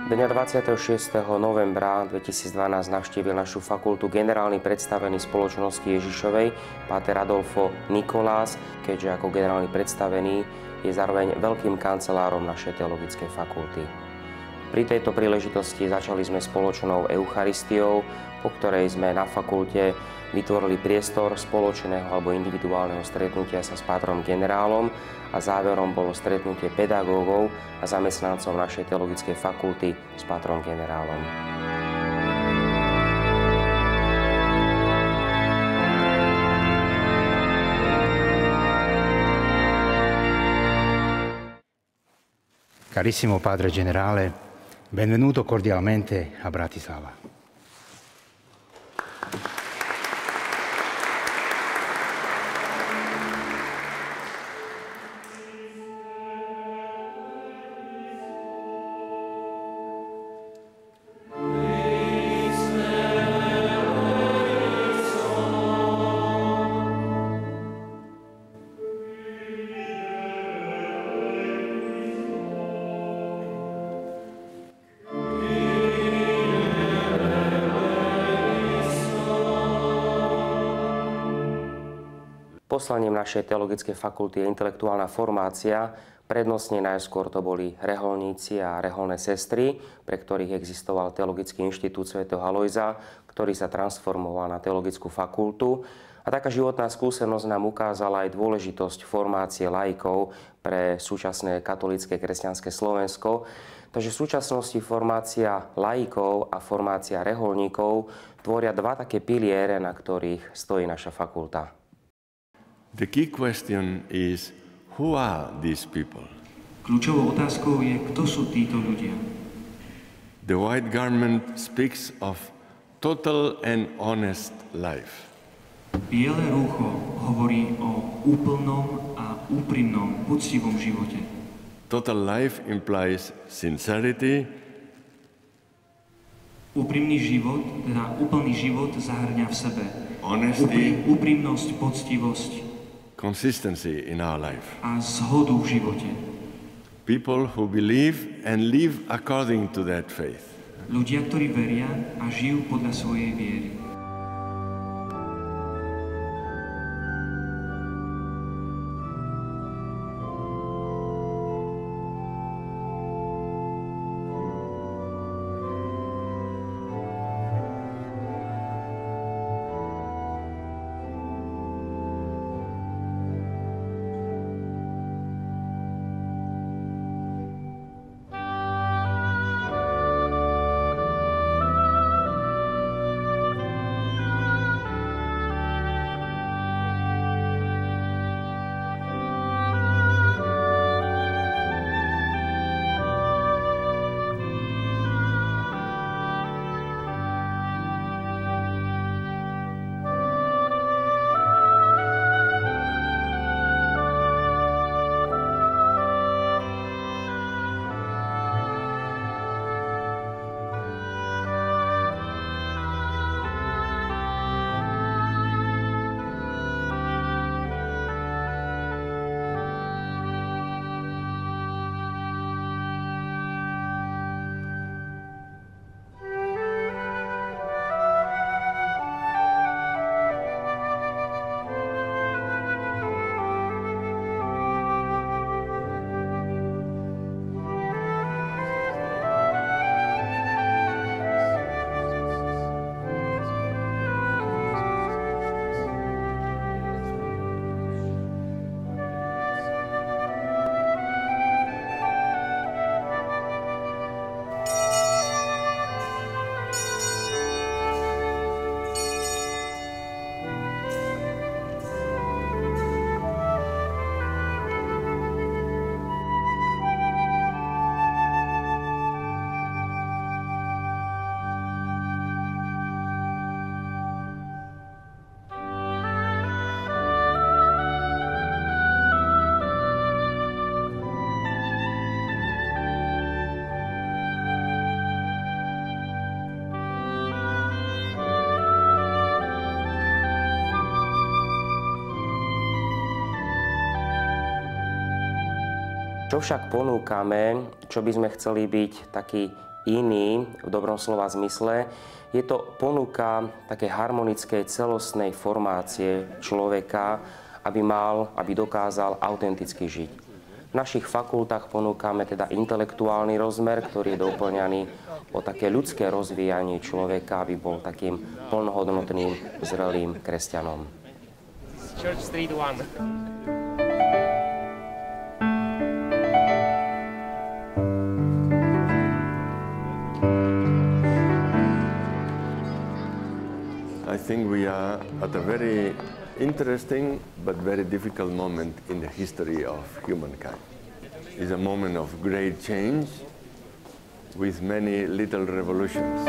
Dňa 26. novembra 2012 navštívil našu fakultu generálny predstavený spoločnosti Ježišovej, páter Adolfo Nikolás, keďže ako generálny predstavený je zároveň veľkým kancelárom našej teologickej fakulty. Pri tejto príležitosti začali sme spoločnou Eucharistiou, po ktorej sme na fakulte vytvorili priestor spoločného alebo individuálneho stretnutia sa s pátrom generálom a záverom bolo stretnutie pedagógov a zamestnancov našej teologickej fakulty s pátrom generálom. Carissimo Padre Generale, benvenuto cordialmente a Bratislava. Poslaním našej teologickej fakulty je intelektuálna formácia. Prednostne najskôr to boli reholníci a reholné sestry, pre ktorých existoval Teologický inštitút svätého Alojza, ktorý sa transformoval na teologickú fakultu. A taká životná skúsenosť nám ukázala aj dôležitosť formácie laikov pre súčasné katolícke kresťanské Slovensko. Takže v súčasnosti formácia laikov a formácia reholníkov tvoria dva také piliere, na ktorých stojí naša fakulta. The key question is, who are these people? Kľúčovou otázkou je, kto sú títo ľudia. The white garment speaks of total and honest life. Biele rúcho hovorí o úplnom a úprimnom, poctivom živote. Total life implies sincerity. Úprimný život, teda úplný život zahrňa v sebe Honesty. Úprimnosť, poctivosť, Consistency in our life. a zhodu v živote. People who believe and live according to that faith. Ľudia, ktorí veria a žijú podľa svojej viery. Čo však ponúkame, čo by sme chceli byť taký iný v dobrom slova zmysle. Je to ponuka také harmonickej celostnej formácie človeka, aby dokázal autenticky žiť. V našich fakultách ponúkame teda intelektuálny rozmer, ktorý je doplňaný o také ľudské rozvíjanie človeka, aby bol takým plnohodnotným, zrelým kresťanom. Church Street 1. I think we are at a very interesting but very difficult moment in the history of humankind. It's a moment of great change with many little revolutions.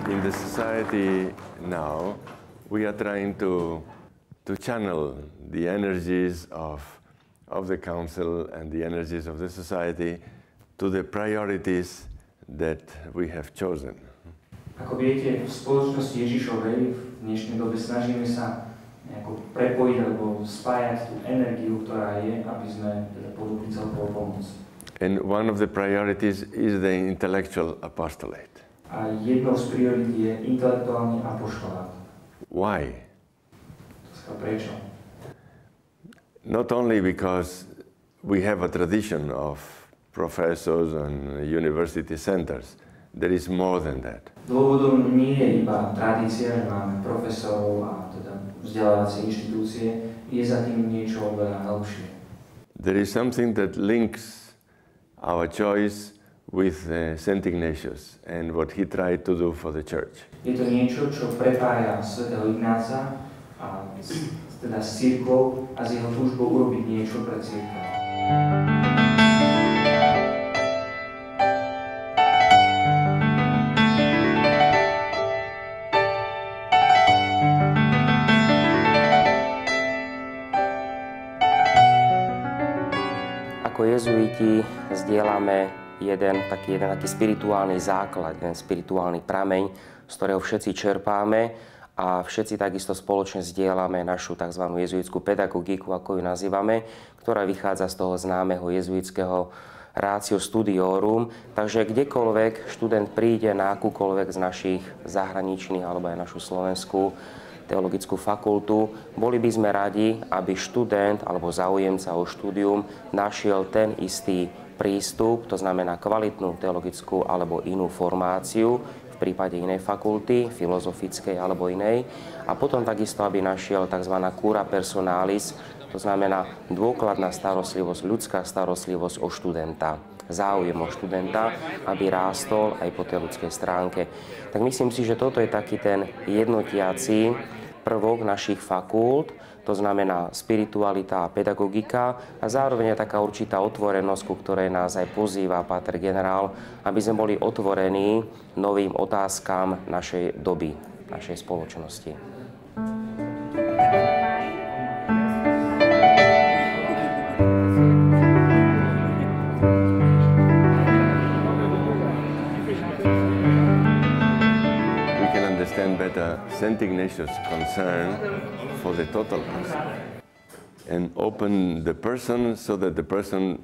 In the society now, we are trying to channel the energies of the council and the energies of the society to the priorities that we have chosen. Ako viete, v spoločnosti Ježišovej v dnešnej dobe snažíme sa nejako prepojiť alebo spájať tú energiu, ktorá je, aby sme teda ponúkli celkovú pomoc. And one of the priorities is the intellectual apostolate. A jednou z priorít je intelektuálny apoštolát. Why? Prečo? Not only because we have a tradition of professors and university centers, there is more than that. Dôvodom nie je iba tradícia, že máme profesorov a teda vzdelávacie inštitúcie, je za tým niečo oveľa hĺbšie. There is something that links our choice with Saint Ignatius and what he tried to do for the church. Je to niečo, čo prepája svätého Ignáca a teda s cirkvou a s jeho túžbou urobiť niečo pre cirkev. Ako jezuiti zdieľame jeden taký spirituálny základ, jeden spirituálny prameň, z ktorého všetci čerpáme a všetci takisto spoločne zdieľame našu tzv. Jezuitskú pedagogiku, ako ju nazývame, ktorá vychádza z toho známeho jezuitského ratio studiorum. Takže kdekoľvek študent príde na akúkoľvek z našich zahraničných alebo aj našu slovenskú teologickú fakultu, boli by sme radi, aby študent alebo záujemca o štúdium našiel ten istý prístup, to znamená kvalitnú teologickú alebo inú formáciu, v prípade inej fakulty, filozofickej alebo inej. A potom takisto, aby našiel tzv. Cura personalis, to znamená dôkladná starostlivosť, ľudská starostlivosť o študenta, záujem o študenta, aby rástol aj po tej ľudskej stránke. Tak myslím si, že toto je taký ten jednotiaci prvok našich fakult, to znamená spiritualita a pedagogika a zároveň je taká určitá otvorenosť, ku ktorej nás aj pozýva páter generál, aby sme boli otvorení novým otázkam našej doby, našej spoločnosti. We can understand better Saint Ignatius' concern for the total person and open the person so that the person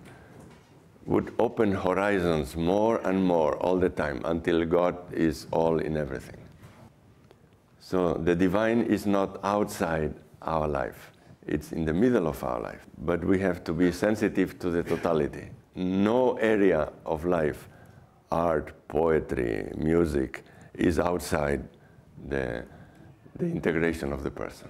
would open horizons more and more all the time until God is all in everything. So the divine is not outside our life. It's in the middle of our life. But we have to be sensitive to the totality. No area of life, art, poetry, music, is outside the integration of the person.